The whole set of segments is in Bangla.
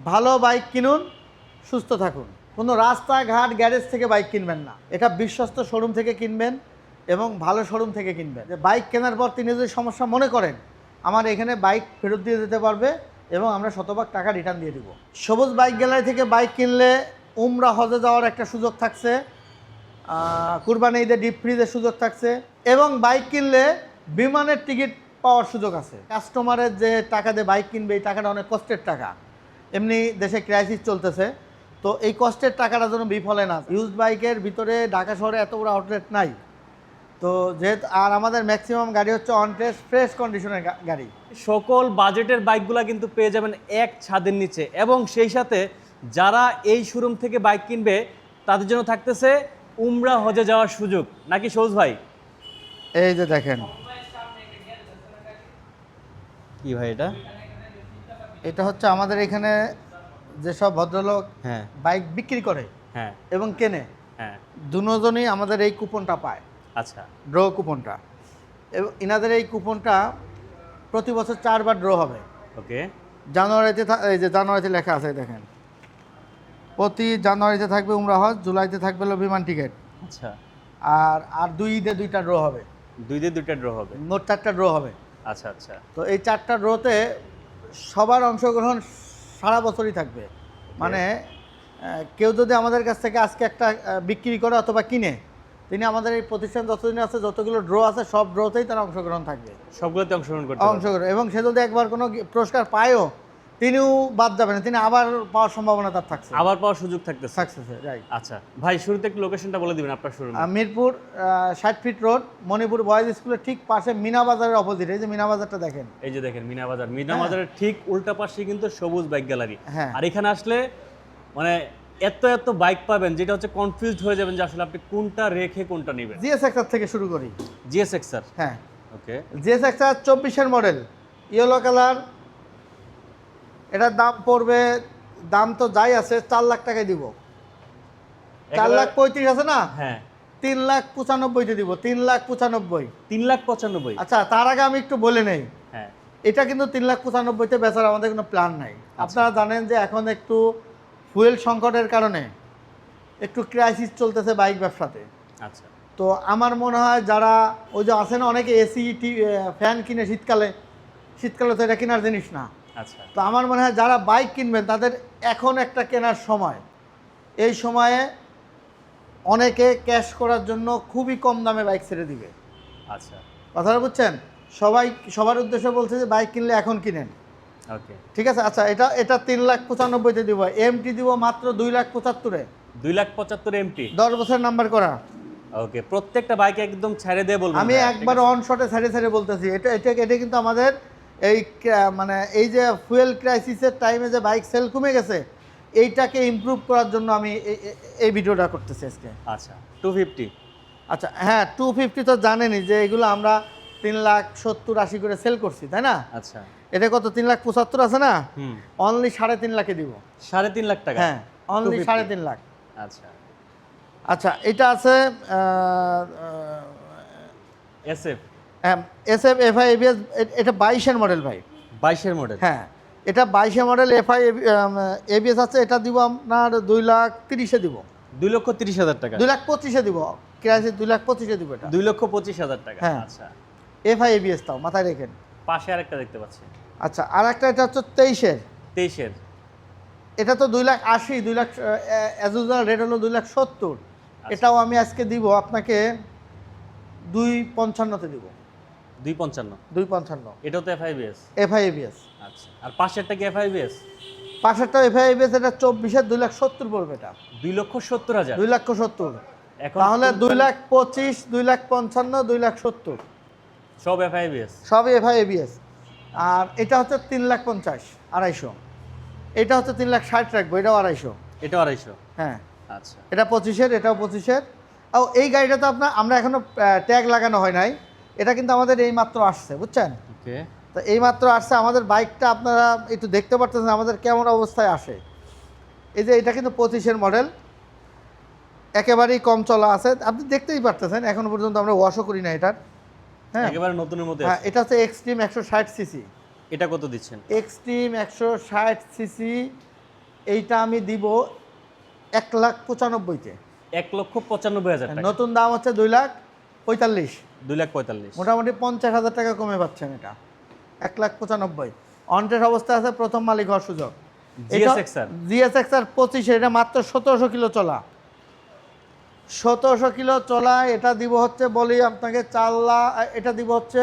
ভালো বাইক কিনুন, সুস্থ থাকুন। কোনো রাস্তাঘাট গ্যারেজ থেকে বাইক কিনবেন না, এটা বিশ্বস্ত শোরুম থেকে কিনবেন এবং ভালো শোরুম থেকে কিনবেন। যে বাইক কেনার পর তিনি যদি সমস্যা মনে করেন, আমার এখানে বাইক ফেরত দিয়ে দিতে পারবে এবং আমরা শতভাগ টাকা রিটার্ন দিয়ে দিব। সবুজ বাইক গ্যালারি থেকে বাইক কিনলে উমরা হজে যাওয়ার একটা সুযোগ থাকছে, কুরবানি ঈদে ডিপ ফ্রিজের সুযোগ থাকছে এবং বাইক কিনলে বিমানের টিকিট পাওয়ার সুযোগ আছে। কাস্টমারের যে টাকা দিয়ে বাইক কিনবে এই টাকাটা অনেক কষ্টের টাকা, এমনি দেশে ক্রাইসিস চলতেছে, তো এই কষ্টের টাকাটা যেন বিফলে না। ইউজড বাইকের ভিতরে ঢাকা শহরে এত বড় আউটলেট নাই, তো যেহেতু আর আমাদের ম্যাক্সিমাম গাড়ি হচ্ছে অন টেস্ট ফ্রেশ কন্ডিশনের গাড়ি। সকল বাজেটের বাইকগুলো কিন্তু পেয়ে যাবেন এক ছাদের নিচে, এবং সেই সাথে যারা এই শোরুম থেকে বাইক কিনবে তাদের জন্য থাকতেছে উমরা হজে যাওয়ার সুযোগ, নাকি সৌজ ভাই? এই যে দেখেন, কি ভাই এটা? এটা হচ্ছে আমাদের এখানে যেসব ভদ্রলোক হ্যাঁ বাইক বিক্রি করে হ্যাঁ এবং কেনে, হ্যাঁ। দুজনই আমাদের এই কুপনটা পায়, আচ্ছা। ড্র কুপনটা। এবং ইনাদের এই কুপনটা প্রতি বছর 4বার ড্র হবে। ওকে। জানুয়ারিতে এই যে জানুয়ারিতে লেখা আছে দেখেন, প্রতি জানুয়ারিতে থাকবে উমরা হজ, জুলাইতে থাকবে হলো বিমান টিকিট। আচ্ছা। আর 2 ঈদে 2টা ড্র হবে, 2 দিয়ে 2টা ড্র হবে। মোট 4টা ড্র হবে। আচ্ছা আচ্ছা। তো এই 4টা ড্রতে সবার অংশগ্রহণ সারা বছরই থাকবে। মানে কেউ যদি আমাদের কাছ থেকে আজকে একটা বিক্রি করে অথবা কিনে, তিনি আমাদের এই প্রতিষ্ঠান যতদিন আছে, যতগুলো ড্র আছে সব ড্রতেই তার অংশগ্রহণ থাকবে, সবগুলোতে অংশগ্রহণ করতে পারবে। অংশগ্রহণ। এবং সে যদি একবার কোনো পুরস্কার পায়ও, তিনিও বাদ যাবেন, তিনি আবার পাওয়ার সম্ভাবনা তার থাকছে, আবার পাওয়ার সুযোগ থাকতেছে। সাকসেস। রাইট। আচ্ছা ভাই, শুরুতে একটু লোকেশনটা বলে দিবেন আপনার showroom. Mirpur 60 fit road, Manipur boys স্কুলের ঠিক পাশে মিনা বাজারের অপোজিট। এই যে মিনা বাজারটা দেখেন, এই যে দেখেন মিনা বাজার, মিনা বাজারের ঠিক উল্টা পাশে কিন্তু সবুজ বাইক গ্যালারি। হ্যাঁ। আর এখানে আসলে মানে এত এত বাইক পাবেন যেটা হচ্ছে কনফিউজড হয়ে যাবেন যে আসলে আপনি কোনটা রেখে কোনটা নেবেন। জিএসএক্সআর থেকে শুরু করি। জিএসএক্সআর। হ্যাঁ, ওকে। জিএসএক্সআর 24-এর মডেল, ইয়েলো কালার। এটার দাম পড়বে, দাম তো যাই আছে 4 লাখ টাকায় দিব। 4,35,000 আছে না? হ্যাঁ। 3,95,000 দিব, 3,95,000। 3,95,000। আচ্ছা, তার আগে আমি একটু বলে নেই, হ্যাঁ। এটা কিন্তু 3,95,000-তে বেচার আমাদের কোনো প্ল্যান নাই। আপনারা জানেন যে এখন একটু ফুয়েল সংকটের কারণে একটু ক্রাইসিস চলতেছে বাইক ব্যবসাতে। আচ্ছা। তো আমার মনে হয় যারা ওই যে আছে না, অনেকে এসি ফ্যান কিনে শীতকালে, শীতকালে তো এটা কেনার জিনিস না। আচ্ছা। তো আমার মনে হয় যারা বাইক কিনবেন তাদের এখন একটা কেনার সময়। এই সময়ে অনেকে ক্যাশ করার জন্য খুবই কম দামে বাইক ছেড়ে দিবে। আচ্ছা। কথাটা বুঝছেন? সবার উদ্দেশ্যে বলছে যে বাইক কিনলে এখন কিনেন। ওকে। ঠিক আছে। আচ্ছা, এটা 3,95,000-তে দিব। এমটি দিব মাত্র 2,75,000-এ। 2,75,000 এমটি। 10 বছর নাম্বার করা। ওকে, প্রত্যেকটা বাইক একদম ছেড়ে দিয়ে বলবেন। আমি একবার অন শটে ছেড়ে বলতেছি, এটা কিন্তু আমাদের এই মানে এই যে ফুয়েল ক্রাইসিসের টাইমে যে বাইক সেল কমে গেছে, এইটাকে ইমপ্রুভ করার জন্য আমি এই ভিডিওটা করতেছি আজকে। আচ্ছা। 250। আচ্ছা, হ্যাঁ, 250 তো জানেনই যে এগুলো আমরা 3,70,000-80 করে সেল করছি, তাই না? আচ্ছা। এটা কত 3,75,000 আছে না? হুম। অনলি 3.5 লাখে দিব। 3.5 লাখ টাকা? হ্যাঁ, অনলি 3.5 লাখ। আচ্ছা। আচ্ছা, এটা আছে এসএফ। SF FI ABS. এটা 22-এর মডেল ভাই। 22-এর মডেল? হ্যাঁ, এটা 22-এর মডেল, এফআই এবিএস আছে। এটা দিব আপনার 2,30,000-এ দিব। 2,30,000 টাকা? 2,25,000-এ দিব। ক্রাইসিস 2,25,000-এ দিব এটা। 2,25,000 টাকা। হ্যাঁ। আচ্ছা। এফআই এবিএস তাও মাথায় রেখেন। পাশে আরেকটা দেখতে পাচ্ছি। আচ্ছা, আর একটা, এটা হচ্ছে 23-এর। 23-এর? এটা তো 2,80,000, 2 লাখ অ্যাজ ইউজুয়াল রেট হলো 2,70,000। এটাও আমি আজকে দিব আপনাকে 2,55-তে দিব। 2,55? 2,55। এটাও তো এফআইবিএস? FI ABS. আচ্ছা। আর পাশেরটা কি এফআইবিএস? পাশেরটা এফআই এবিএস। এটা 24-এর 2,70,000 পড়বে। এটা 2,70,000? 2,70,000। এখন তাহলে 2,25,000, 2,55,000, 2,70,000 সব এফআইবিএস? সবই এফআই এবিএস। আর এটা হচ্ছে 3,50,000, 250। এটা হচ্ছে 3,60,000 রাখবো, এটাও 250। এটাও 250? হ্যাঁ। আচ্ছা। এটা 25-এর, এটাও 25-এর। ও, এই গাড়িটা তো আমরা এখনো ট্যাগ লাগানো হয় নাই। এটা কিন্তু আমাদের এই মাত্র আসছে, বুঝছেন? ওকে। তো এই মাত্র আসছে আমাদের বাইকটা। আপনারা একটু দেখতে পারতেছেন আমাদের কেমন অবস্থায় আসে। এই যে এটা কিন্তু 25-এর মডেল, একেবারেই কম চলা আছে, আপনি দেখতেই পারতেছেন। এখনো পর্যন্ত আমরা ওয়াশও করি না এটার। হ্যাঁ, একেবারে নতুনের মধ্যে হ্যাঁ, আছে। এটা হচ্ছে এক্সট্রিম 160 সিসি। এটা কত দিচ্ছেন? এক্সট্রিম 160 সিসি এইটা আমি দিব 1,95,000-তে। 1,95,000 টাকা, নতুন দাম হচ্ছে 2,45,000। 2,45,000। মোটামুটি 50,000 টাকা কমে পাচ্ছেন এটা। 1,95,000 অনটেস্ট অবস্থায় আছে, প্রথম মালিক হওয়ার সুযোগ। GSX-R GSX-R 25, এটা মাত্র 1700 কিলো চলা। 1700 কিলো চলা, এটা দিব হচ্ছে বলি আপনাকে 4 লাখ, এটা দিব হচ্ছে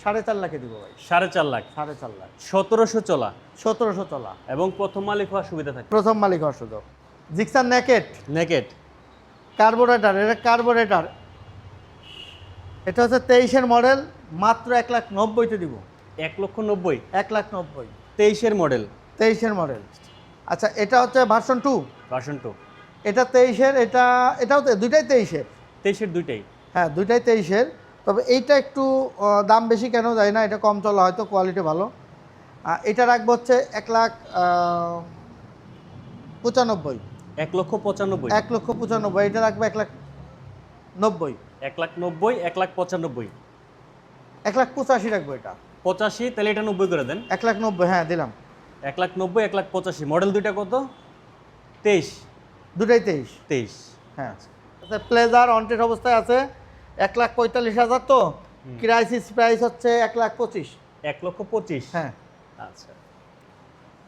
4.5 লাখে দিব ভাই। 4.5 লাখ, 4.5 লাখ, 1700 চলা 1700 চলা, এবং প্রথম মালিক হওয়ার সুবিধা থাকে। প্রথম মালিক হওয়ার সুযোগ। জিক্সার নেকেট নেকেট কার্বোরেটর, এটা কার্বোরেটর, এটা হচ্ছে 23-এর মডেল, মাত্র 1,90,000-তে দিব। 1,90,000, 1,90,000, 23-এর মডেল, 23-এর মডেল। আচ্ছা, এটা হচ্ছে ভার্সন 2, ভার্সন 2। এটা 23-এর, এটাও দুইটাই 23-এর। 23-এর দুইটাই। হ্যাঁ, দুইটাই 23-এর, তবে এইটা একটু দাম বেশি কেন যায় না, এটা কম চলা হয়তো, কোয়ালিটি ভালো। এটা রাখবো হচ্ছে 1,95,000। 1,95,000, 1,95,000, এটা রাখবো 1,90,000। 1,90,000, 1,95,000, 1,85,000 রাখবো এটা। 85, তাহলে এটা 90 করে দেন। 1,90,000, হ্যাঁ দিলাম। 1,90,000, 1,85,000। মডেল দুইটা কত? 23, দুটাই 23। 23। হ্যাঁ, আচ্ছা, প্লেজার অনটেস্ট অবস্থায় আছে, 1,45,000 তো, ক্রাইসিস প্রাইস হচ্ছে 1,25,000। 1,25,000। হ্যাঁ, আচ্ছা,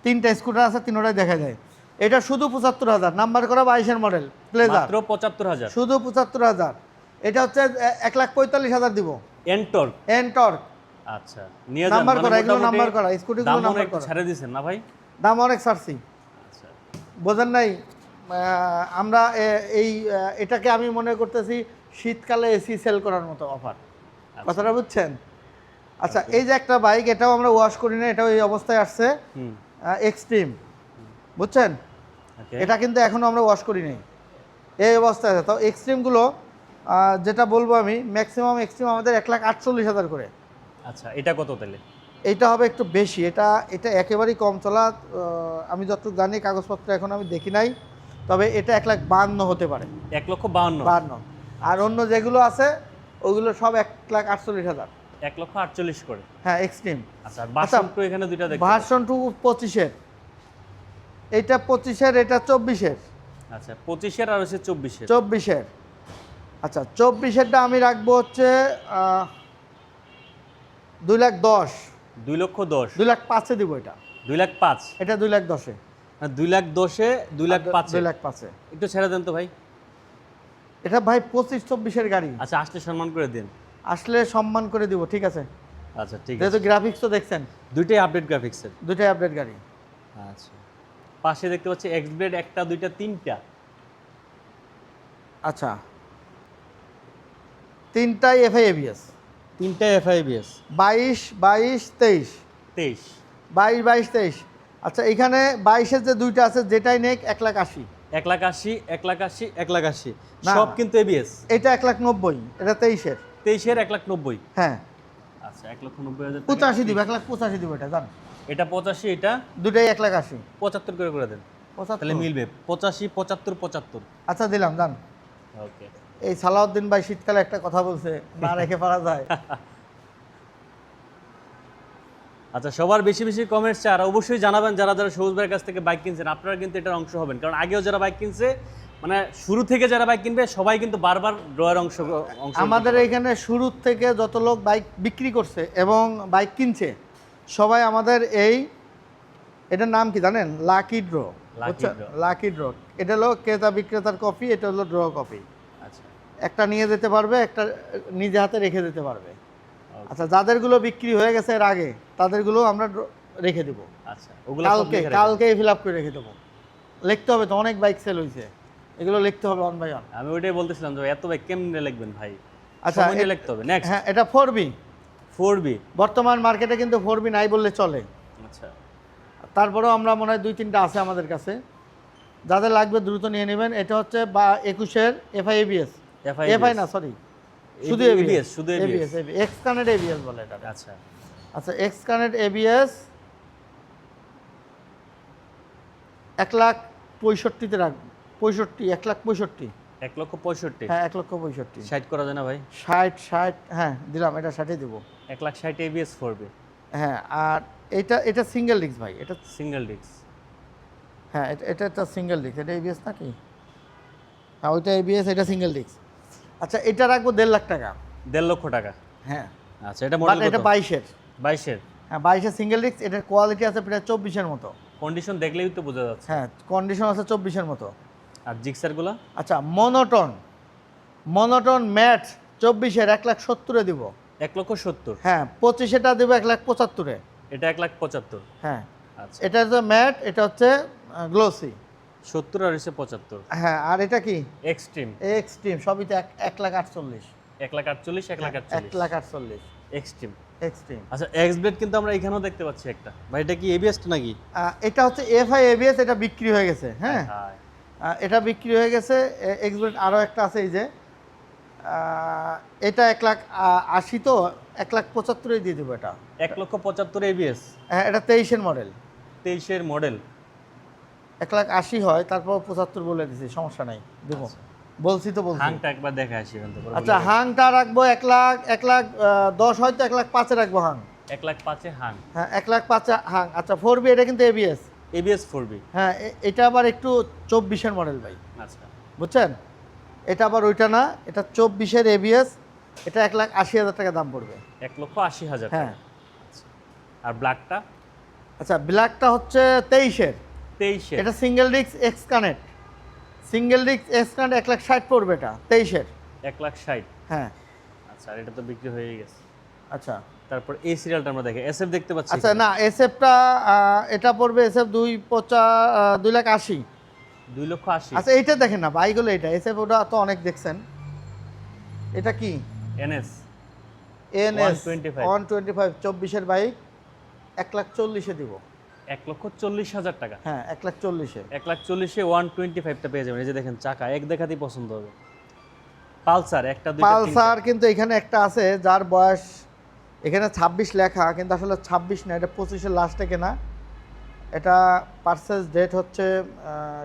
3টা স্কুটার আছে, তিনোটাই দেখা যায়। এটা শুধু 75,000, নাম্বার করা 22-এর মডেল প্লেজার, মাত্র 75,000। শুধু 75,000। এটা হচ্ছে 1,45,000 দিব। এন্টর্ক। এনটর্ক, আচ্ছা, নিয়ে যান। নাম্বার করা, এগুলো মোটামুটি নাম্বার করা, স্কুটিগুলো দাম নাম্বার অনেক করা। ছাড়ে দিয়েছেন না ভাই? দাম অনেক ছাড়ছি, আচ্ছা, বোঝেন নাই? আমরা এটাকে আমি মনে করতেছি শীতকালে এসি সেল করার মতো অফার। কথাটা বুঝছেন? আচ্ছা, এই যে একটা বাইক, এটাও আমরা ওয়াশ করি না, এটাও এই অবস্থায় আসছে, এক্সট্রিম, বুঝছেন? ওকে। এটা কিন্তু এখনো আমরা ওয়াশ করি নাই, এই অবস্থায় আছে। তো এক্সট্রিমগুলো যেটা বলবো আমি, ম্যাক্সিমাম এক্সট্রিম আমাদের 1,48,000 করে। আচ্ছা, এটা কত তাহলে? এইটা হবে একটু বেশি, এটা একেবারেই কম চলা। আমি যতটুকু জানি, কাগজপত্র এখন আমি দেখি নাই, তবে এটা 1,52,000 হতে পারে। 1,52,000, 52। আর অন্য যেগুলো আছে ওগুলো সব 1,48,000। 1,48,000 করে। হ্যাঁ, এক্সট্রিম। আচ্ছা, ভার্সন 2 এখানে দুইটা দেখতে ভার্সন 2 25-এর, এটা 25-এর, এটা 24-এর। আচ্ছা, 25-এর আর হচ্ছে 24-এর। 24-এর, আচ্ছা 24-এরটা আমি রাখবো হচ্ছে 2,10,000। 2,10,000, 2,05,000-এ দিব এটা। 2,05,000, এটা 2,10,000-এ। 2,10,000-এ, 2,05,000। 2,05,000-এ। একটু ছেড়ে দেন তো ভাই। এটা ভাই 25-24-এর গাড়ি, আচ্ছা, আসলে সম্মান করে দিন। আসলে সম্মান করে দিব, ঠিক আছে? আচ্ছা, ঠিক আছে। যেহেতু গ্রাফিক্স তো দেখছেন, দুইটাই আপডেট গ্রাফিক্সের। দুইটাই আপডেট গাড়ি। আচ্ছা, পাশে দেখতে পাচ্ছি এক্স ব্লেড, একটা, দুইটা, তিনটা। আচ্ছা, তিনটাই এফআই এবিএস। তিনটাই FIBS। 22, 22, 23। 23। 22, 22, 23। আচ্ছা, এখানে 22-এর যে দুইটা আছে, যেটাই নেক 1,80,000। 1,80,000, 1,80,000, 1,80,000, না, সব কিন্তু ABS। এটা 1,90,000, এটা 23-এর। 23-এর 1,90,000। হ্যাঁ, আচ্ছা, 1,90,000 টাকা। 85 দিব, 1,85,000 দিব এটা, জান। এটা 85, এটা দুটাই 1,80,000। 75 করে দেন, তাহলে 75। মিলবে। 85, 75, 75। আচ্ছা, দিলাম, জান। ওকে। এই সালাউদ্দিন ভাই শীতকালে একটা কথা বলছে, না রেখে পারা যায়। আচ্ছা, সবার বেশি বেশি কমেন্টস চাই, আর অবশ্যই জানাবেন যারা যারা সবুজ ভাইয়ের কাছ থেকে বাইক কিনছেন, আপনারা কিন্তু এটার অংশ হবেন। কারণ আগেও যারা বাইক কিনছে, মানে শুরু থেকে যারা বাইক কিনবে, সবাই কিন্তু বারবার ড্রয়ের অংশ আমাদের এখানে শুরু থেকে যত লোক বাইক বিক্রি করছে এবং বাইক কিনছে, সবাই আমাদের এটার নাম কি জানেন? Lucky draw. Lucky draw। Lucky draw, এটা হলো ক্রেতা বিক্রেতার কপি, এটা হলো ড্র কপি। আচ্ছা, একটা নিয়ে যেতে পারবে, একটা নিজে হাতে রেখে যেতে পারবে। আচ্ছা, যাদেরগুলো বিক্রি হয়ে গেছে এর আগে, তাদেরগুলো আমরা রেখে দেবো। আচ্ছা, ওগুলো সব লিখে রাখবেন। কালকেই ফিল আপ করে রেখে দেবো। লিখতে হবে তো, অনেক বাইক সেল হয়েছে, এগুলো লিখতে হবে অন বাই অন। আমি ওইটাই বলতেছিলাম যে এত বাইক কেমনে লিখবেন ভাই? আচ্ছা, সময় নিয়ে লিখতে হবে। নেক্সট, হ্যাঁ, এটা 4B। 4B। বর্তমান মার্কেটে কিন্তু 4B নাই বললে চলে। আচ্ছা, তারপরেও আমরা মনে হয় 2-3টা আছে আমাদের কাছে, যাদের লাগবে দ্রুত নিয়ে নেবেন। এটা হচ্ছে 21-এর এফআই এবিএস, এফআই না, সরি, শুধু এবিএস, শুধু এবিএস, এক্স কানেক্ট এবিএস বলে এটা। আচ্ছা, আচ্ছা, এক্স কানেক্ট এবিএস 1,65,000-তে রাখবো। 1,65,000। 1,65,000। হ্যাঁ, 1,65,000। 60 করা যায় না ভাই? 60, হ্যাঁ দিলাম, এটা 60-এ দেবো। 1,60,000 ABS 4B। হ্যাঁ, আর এটা সিঙ্গেল ডিস্ক ভাই, এটা সিঙ্গেল ডিস্ক। হ্যাঁ এটা একটা সিঙ্গেল ডিস্ক, এটা এবিএস নাকি? হ্যাঁ ওইটা এবিএস, এটা সিঙ্গেল ডিস্ক। আচ্ছা এটা রাখবো 1.5 লাখ টাকা। 1.5 লক্ষ টাকা। হ্যাঁ আচ্ছা এটা বাট মডেল এটা কত? 22-এর। 22-এর। হ্যাঁ 22-এর সিঙ্গেল ডিস্ক, এটার কোয়ালিটি আছে প্রায় 24-এর মতো। কন্ডিশন দেখলেই তো বোঝা যাচ্ছে। হ্যাঁ কন্ডিশন আছে 24-এর মতো। আর জিক্সারগুলো? আচ্ছা মনোটন ম্যাট 24-এর 1,70,000-এ দিব। 1,70,000। হ্যাঁ 25-এটা দেবো 1,75,000-এ। এটা 1,75,000। হ্যাঁ আচ্ছা এটা হচ্ছে ম্যাট, এটা হচ্ছে গ্লোসি। 70 আর হচ্ছে 75। হ্যাঁ আর এটা কি এক্সট্রিম। এক্সট্রিম, সবই তো 1,48,000। 1,48,000, 1,48,000। 1,48,000 এক্সট্রিম। এক্সট্রিম। আচ্ছা এক্স ব্লেড কিন্তু আমরা এখানেও দেখতে পাচ্ছি একটা। ভাই এটা কি এবিএস নাকি? এটা হচ্ছে এফআই এবিএস, এটা বিক্রি হয়ে গেছে। হ্যাঁ এটা বিক্রি হয়ে গেছে। এক্সব্লেড আরও একটা আছে এই যে, এটা 1,80,000 তো 1,75,000 দিয়ে দেবো এটা। 1,75,000 এবিএস। হ্যাঁ এটা 23-এর মডেল। 23-এর মডেল। 1,80,000 হয়, তারপর 75 বলে দিছি, সমস্যা নাই দেবো। বলছি তো বলছি। হাংটা একবার দেখা আসি এখান থেকে। আচ্ছা হাংটা রাখবো 1,10,000 হয়তো 1,05,000-এ রাখবো হাং। 1,05,000 হাং। হ্যাঁ 1,05,000 হাং। আচ্ছা 4বি, এটা কিন্তু এবিএস। এবিএস 4বি। হ্যাঁ এটা আবার একটু 24-এর মডেল ভাই, আচ্ছা বুঝছেন? এটা আবার ওইটা না, এটা 24-এর এবিএস, এটা 1,80,000 টাকা দাম পড়বে। 1,80,000 হ্যাঁ। আচ্ছা আর ব্ল্যাকটা? আচ্ছা ব্ল্যাকটা হচ্ছে 23-এর। 23-এর। এটা single disc x connect, single disc x connect 1,60,000 পড়বে এটা 23-এর। 1,60,000। হ্যাঁ আচ্ছা আর এটা তো বিক্রি হয়ে গেছে। আচ্ছা তারপর এই সিরিয়ালটা আমরা দেখি, এসএফ দেখতে পাচ্ছি। আচ্ছা না এসএফটা এটা পড়বে এসএফ 2,80,000। 2,80,000। আচ্ছা এইটা দেখেন না বাইকগুলো, এটা এসএফ ওটা তো অনেক দেখছেন। এটা কি এনএস এনএস 125। 125 24-এর বাইক 1,40,000-এ দিব। 1,40,000 টাকা। হ্যাঁ 1,40,000-এ। 1,40,000-এ 125টা পেয়ে যাবেন। এই যে দেখেন চাকা এক দেখাতেই পছন্দ হবে। পালসার একটা দুইটা পালসার কিন্তু এখানে একটা আছে যার বয়স এখানে 26 লেখা, কিন্তু আসলে 26 না, এটা 25-এর লাস্টে কেনা। এটা পারচেজ ডেট হচ্ছে,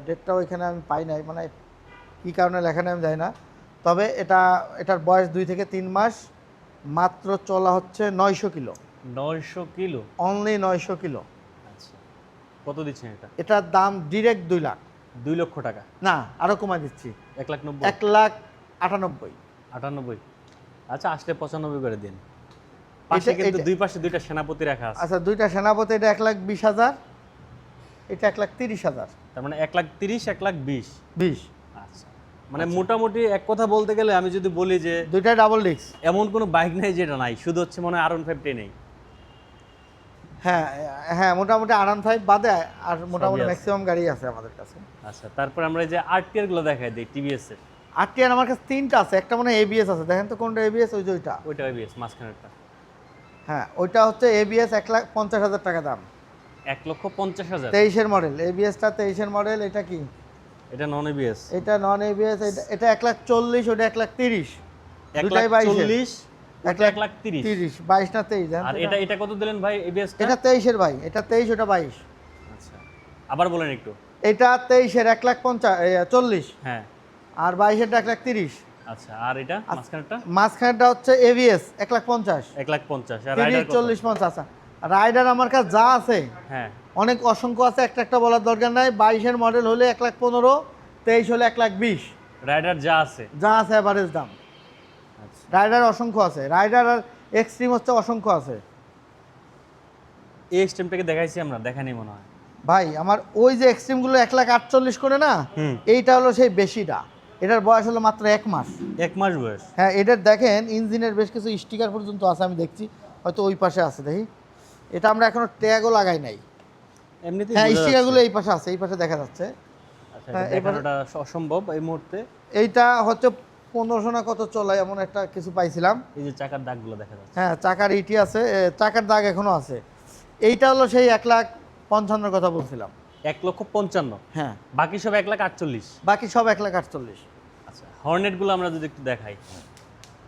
ডেটটাও এখানে আমি পাই নাই, মানে কী কারণে লেখা নেই আমি জানি না। তবে এটার বয়স 2 থেকে 3 মাস, মাত্র চলা হচ্ছে 900 কিলো। 900 কিলো? Only 900 kilo. আচ্ছা কত দিচ্ছেন এটা? এটার দাম ডিরেক্ট 2 লাখ। 2 লক্ষ টাকা? না আরও কমাই দিচ্ছি, 1,90,000। 1,98,000। 98? আচ্ছা আসলে 95 করে দিন। পাশে কিন্তু দুই পাশে দুইটা সেনাপতি রাখা আছে। আচ্ছা দুইটা সেনাপতি, এটা 1,20,000, এটা 1,30,000। তার মানে 1,30,000, 1,20,000। 20। আচ্ছা মানে মোটামুটি এক কথা বলতে গেলে আমি যদি বলি যে দুইটা ডাবল ডিস্ক। এমন কোনো বাইক নাই যেটা নাই, শুধু হচ্ছে মনে হয় R15 নেই। হ্যাঁ হ্যাঁ মোটামুটি R15 বাদে আর মোটামুটি আছে। ম্যাক্সিমাম গাড়ি আছে আমাদের কাছে। আচ্ছা তারপর আমরা এই যে আরটিআর গুলো দেখাই দিই টিভিএস এর। আরটিআর আমার কাছে 3টা আছে, একটা মানে এবিএস আছে, দেখেন তো কোনটা এবিএস, ওই যে ওইটা। ওইটা এবিএস মাঝখানেরটা। হ্যাঁ ওইটা হচ্ছে এবিএস 1,50,000 টাকা দাম। 1,50,000? 23-এর মডেল, এবিএসটা 23-এর মডেল। এটা কি? এটা নন এবিএস। এটা নন এবিএস, এটা 1,40,000, ওটা 1,30,000। দুটাই 1,40,000, 1,30,000। 1,30,000। 22 না 23? আর এটা কত দিলেন ভাই এবিএসটা? এটা 23-এর ভাই, এটা 23, ওটা 22। আচ্ছা আবার বলেন একটু। এটা 23-এর 1,40,000। হ্যাঁ আর 22-এরটা 1,30,000। আচ্ছা আর এটা মাঝখানেরটা? মাঝখানেরটা হচ্ছে এবিএস 1,50,000। 1,50,000। আর 30, রাইডার কত? 40, 50। আচ্ছা রাইডার আমার কাছে যা আছে হ্যাঁ অনেক অসংখ্য আছে, একটা বলার দরকার নাই। 22-এর মডেল হলে 1,15,000, 23 হলে 1,20,000। রাইডার যা আছে অ্যাভারেজ দাম। আচ্ছা রাইডার অসংখ্য আছে, রাইডার আর এক্সট্রিম হচ্ছে অসংখ্য আছে। এই এক্সট্রিমটাকে দেখাইছি আমরা, দেখানি মনে হয় ভাই আমার ওই যে এক্সট্রিমগুলো 1,48,000 করে না, হুম। এইটা হলো সেই বেশিটা। এটার বয়স হলো মাত্র 1 মাস। 1 মাস বয়স? হ্যাঁ এটার দেখেন ইঞ্জিনের বেশ কিছু স্টিকার পর্যন্ত আছে, আমি দেখছি হয়তো ওই পাশে আছে, দেখি। এটা আমরা এখনো ট্যাগও লাগাই নাই। এমনিতেই হ্যাঁ বোঝা স্টিকারগুলো যাচ্ছে। এই পাশে আছে, এই পাশে দেখা যাচ্ছে। আচ্ছা হ্যাঁ, এটা দেখানোটা অসম্ভব এই মুহূর্তে। এইটা হচ্ছে 1500 না কত চলে এমন একটা কিছু পাইছিলাম। এই যে চাকার দাগগুলো দেখা যাচ্ছে। হ্যাঁ চাকার ইটি আছে, চাকার দাগ এখনো আছে। এইটা হলো সেই 1,55,000 কথা বলছিলাম। 1,55,000? হ্যাঁ বাকি সব 1,48,000। বাকি সব 1,48,000। আচ্ছা হর্নেট গুলো আমরা যদি একটু দেখাই।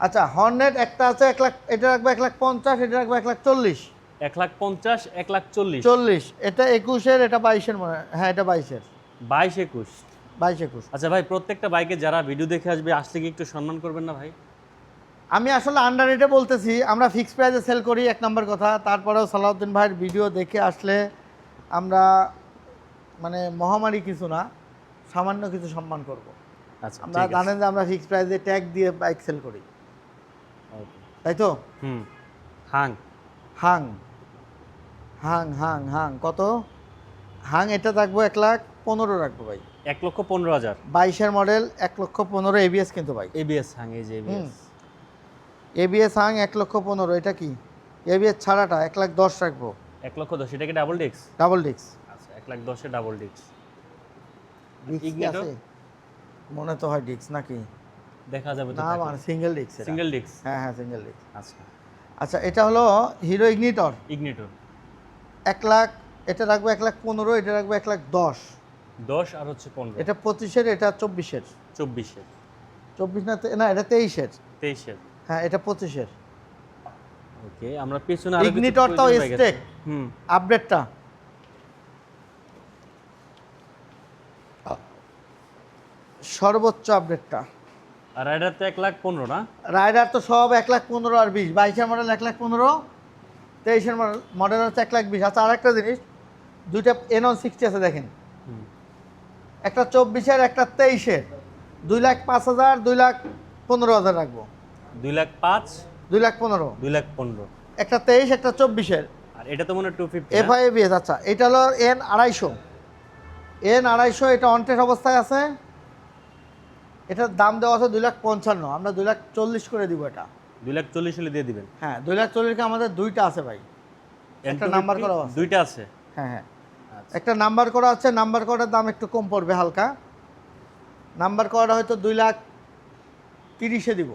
আচ্ছা হর্নেট একটা আছে 1 লাখ, এটা রাখবো 1,50,000, এটা রাখবো 1,40,000। 1,50,000, 1,40,000। 40, এটা 21-এর, এটা 22-এর মনে হয়। হ্যাঁ এটা 22-এর। 22, 21। 22-21। আচ্ছা ভাই প্রত্যেকটা বাইকে যারা ভিডিও দেখে আসবে আসলে কি একটু সম্মান করবেন না ভাই? আমি আসলে আন্ডার রেটে বলতেছি, আমরা ফিক্সড প্রাইসে সেল করি, 1 নম্বর কথা। তারপরেও সালাউদ্দিন ভাইয়ের ভিডিও দেখে আসলে আমরা মানে মহামারী কিছু না, সামান্য কিছু সম্মান করব। আচ্ছা আমরা জানেন যে আমরা ফিক্সড প্রাইসে ট্যাগ দিয়ে বাইক সেল করি, তাই তো? হাং হাং হাং হাং হাং কত? হাং এটা রাখবো 1,15,000 রাখবো ভাই। 1,15,000 22-এর মডেল 1,15,000 এবিএস কিন্তু ভাই। এবিএস হাং, এই যে এবিএস এবিএস হাং 1,15,000। এটা কি এবিএস ছাড়াটা 1,10,000 রাখবো। 1,10,000, সেটা কি ডাবল ডিস্ক? Double disc. আচ্ছা 1,10,000 ডাবল ডিস্ক। ইগনিটর মনে তো হয় ডিস্ক নাকি? দেখা যাবে তো। না মানে সিঙ্গেল ডিস্ক। Single disc? হ্যাঁ হ্যাঁ সিঙ্গেল ডিস্ক। আচ্ছা আচ্ছা এটা হলো হিরো ইগনিটর। ইগনিটর 1,00,000, এটা রাখবো 1,15,000, এটা রাখবো 1,10,000। 10 আর হচ্ছে 15। এটা 25-এর, এটা 24-এর। 24-এর? 24 না, না এটা 23-এর। 23-এর? হ্যাঁ এটা 25-এর। ওকে, আমরা পিছনে আরো কিছু ইগনিটরটাও স্টেক আপডেটটা। সর্বোচ্চ আপডেটটা। আর রাইডার তো 1,15,000 না? রাইডার তো সব 1,15,000 আর 20। 22-এর মডেল 1,15,000, 23-এর মডেল হচ্ছে 1,20,000। আচ্ছা আরেকটা জিনিস, দুইটা N160 আছে দেখেন, একটা 24-এর একটা 23-এর। 2,05,000, 2,15,000 রাখবো। 2,05,000, 2,15,000, 2,15,000। একটা 23, একটা 24-এর। আর এটা তো মনে হয় 250 এফআই এবিএস। আচ্ছা এটা হলো N250। N250 এটা অনটেস্ট অবস্থায় আছে। এটার দাম দেওয়া আছে 2,55,000, আমরা 2,40,000 করে দিব এটা। 2,40,000 হলে দিয়ে দিবেন? হ্যাঁ 2,40,000 আমাদের দুইটা আছে ভাই, একটা নাম্বার করা আছে। দুইটা আছে? হ্যাঁ হ্যাঁ আচ্ছা। একটা নাম্বার করা আছে, নাম্বার করার দাম একটু কম পড়বে হালকা। নাম্বার করাটা হয়তো 2,30,000-এ দিব।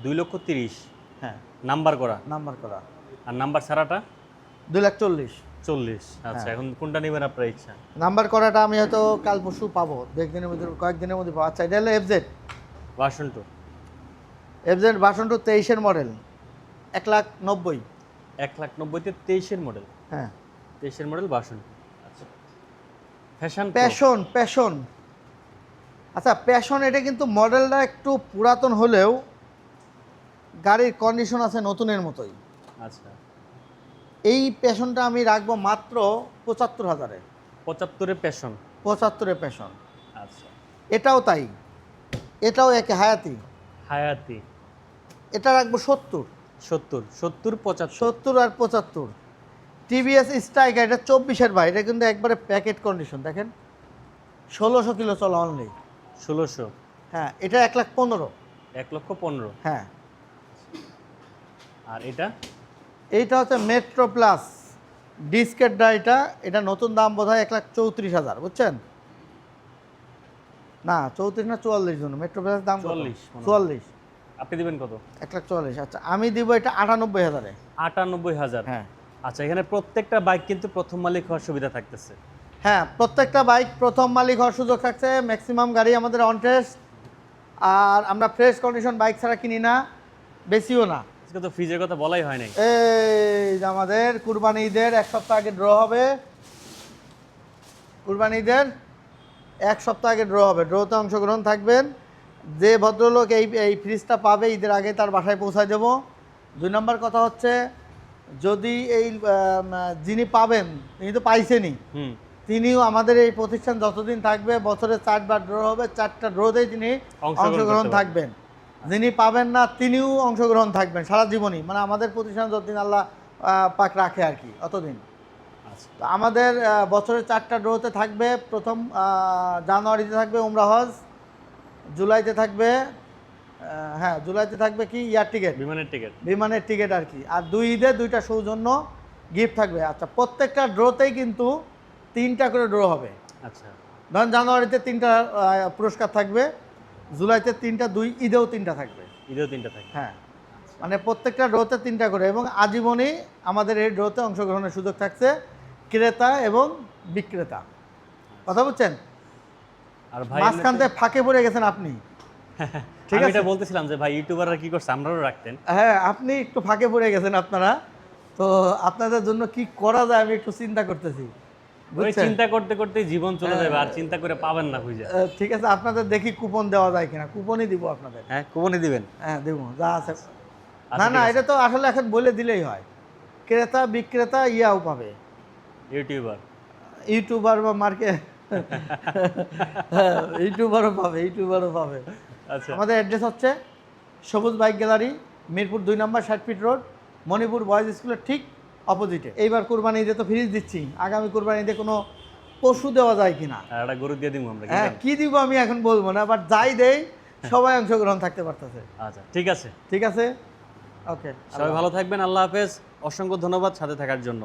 2,30,000? হ্যাঁ নাম্বার করা? নাম্বার করা। আর নাম্বার ছাড়াটা? 2,40,000। 40। আচ্ছা এখন কোনটা নেবেন আপনার ইচ্ছা? নাম্বার করাটা আমি হয়তো কাল পরশু পাবো, একদিনের মধ্যে, কয়েকদিনের মধ্যে পাবো। আচ্ছা এটা হলো এফজেড ভার্সন 2। এফজেড ভার্সন 2 23-এর মডেল 1,90,000। 1,90,000-তে 23-এর মডেল? হ্যাঁ 23-এর মডেল ভার্সন। আচ্ছা ফ্যাশন প্যাশন। আচ্ছা প্যাশন এটা কিন্তু মডেলটা একটু পুরাতন হলেও গাড়ির কন্ডিশন আছে নতুনের মতোই। আচ্ছা এই প্যাশনটা আমি রাখবো মাত্র 75,000-এ। 75-এ প্যাশন? 75-এ প্যাশন। আচ্ছা এটাও তাই, এটাও একে হায়াতি। এটা রাখবো 70। 70, 75। 70 আর 75। টিভিএস স্ট্রাইকার এটা 24-এর ভাই, এটা কিন্তু একবারে প্যাকেট কন্ডিশন দেখেন, 1,600 কিলো চলা অনলি। 1,600? হ্যাঁ এটা 1,15,000। 1,15,000? হ্যাঁ। আর এটা? এইটা হচ্ছে মেট্রো প্লাস ডিস্কের ডাইটা, এটা নতুন দাম বোধ হয় 1,34,000, বুঝছেন? না 34 না 44 জন্য মেট্রো প্লাস দাম 44। আপনি দিবেন কত? 1,44,000। আচ্ছা আমি দিব এটা 98,000-এ। 98,000? হ্যাঁ। আচ্ছা এখানে প্রত্যেকটা বাইক কিন্তু প্রথম মালিক হওয়ার সুবিধা থাকতেছে? হ্যাঁ প্রত্যেকটা বাইক প্রথম মালিক হওয়ার সুযোগ থাকছে। ম্যাক্সিমাম গাড়ি আমাদের অন টেস্ট, আর আমরা ফ্রেশ কন্ডিশন বাইক ছাড়া কিনি না, বেশিও না। আজকে তো ফ্রিজের কথা বলাই হয় নাই। এই যে আমাদের কুরবানি ঈদের 1 সপ্তাহ আগে ড্র হবে। কুরবানি ঈদের 1 সপ্তাহ আগে ড্র হবে। ড্রতে অংশগ্রহণ থাকবেন। যে ভদ্রলোক এই ফ্রিজটা পাবে ঈদের আগে তার বাসায় পৌঁছায় দেবো। 2 নম্বর কথা হচ্ছে, যদি এই যিনি পাবেন তিনি তো পাইছেনই, তিনিও আমাদের এই প্রতিষ্ঠান যতদিন থাকবে বছরে 4 বার ড্র হবে, 4টা ড্রতেই তিনি অংশগ্রহণ থাকবেন। যিনি পাবেন না তিনিও অংশগ্রহণ থাকবেন সারা জীবনই, মানে আমাদের প্রতিষ্ঠান যতদিন আল্লাহ পাক রাখে আর কি অতদিন। তো আমাদের বছরে 4টা ড্রতে থাকবে। প্রথম জানুয়ারিতে থাকবে উমরা হজ, জুলাইতে থাকবে জুলাইতে থাকবে কি এয়ার টিকিট, বিমানের টিকিট আর কি। আর 2 ঈদে 2টা সৌজন্য গিফট থাকবে। আচ্ছা প্রত্যেকটা ড্রতেই কিন্তু 3টা করে ড্র হবে। আচ্ছা ধরেন জানুয়ারিতে 3টা পুরস্কার থাকবে, জুলাইতে 3টা, 2 ঈদেও 3টা থাকবে। হ্যাঁ মানে প্রত্যেকটা ড্রতে 3টা করে, এবং আজীবনই আমাদের এই ড্রতে অংশগ্রহণের সুযোগ থাকছে ক্রেতা এবং বিক্রেতা। কথা বুঝছেন? আর ভাই মাঝখান থেকে ফাঁকে পড়ে গেছেন আপনি। ঠিক আছে, এটা বলতেছিলাম যে ভাই ইউটিউবাররা কি করছে আমরাও রাখতেন। হ্যাঁ আপনি একটু ফাঁকে পড়ে গেছেন আপনারা, তো আপনাদের জন্য কি করা যায় আমি একটু চিন্তা করতেছি। চিন্তা করতে করতে জীবন চলে যাবে, আর চিন্তা করে পাবেন না খুঁজে। ঠিক আছে আপনাদের দেখি কুপন দেওয়া যায় কিনা। কুপনই দিব আপনাদের। হ্যাঁ কুপনই দিবেন? হ্যাঁ দেবো যা আছে। না এটা তো আসলে এখন বলে দিলেই হয়। ক্রেতা বিক্রেতা ইয়াও পাবে, ইউটিউবার বা হ্যাঁ, ইউটিউবারও পাবে, ইউটিউবারও পাবে। আচ্ছা আমাদের অ্যাড্রেস হচ্ছে সবুজ বাইক গ্যালারি, মিরপুর 2 নম্বর 60 ফিট রোড, মণিপুর বয়েজ স্কুলের ঠিক অপোজিটে। এইবার কুরবানি ঈদে তো ফ্রিজ দিচ্ছি, আগামী কুরবানি ঈদে কোনো পশু দেওয়া যায় কিনা? আর একটা গরু দিয়ে দিব আমরা, কি হ্যাঁ, বলেন? কি দিব আমি এখন বলবো না, বাট যাই দেই সবাই অংশগ্রহণ থাকতে পারতেছে। আচ্ছা ঠিক আছে, ঠিক আছে, ওকে। সবাই ভালো থাকবেন, আল্লাহ হাফেজ, অসংখ্য ধন্যবাদ সাথে থাকার জন্য।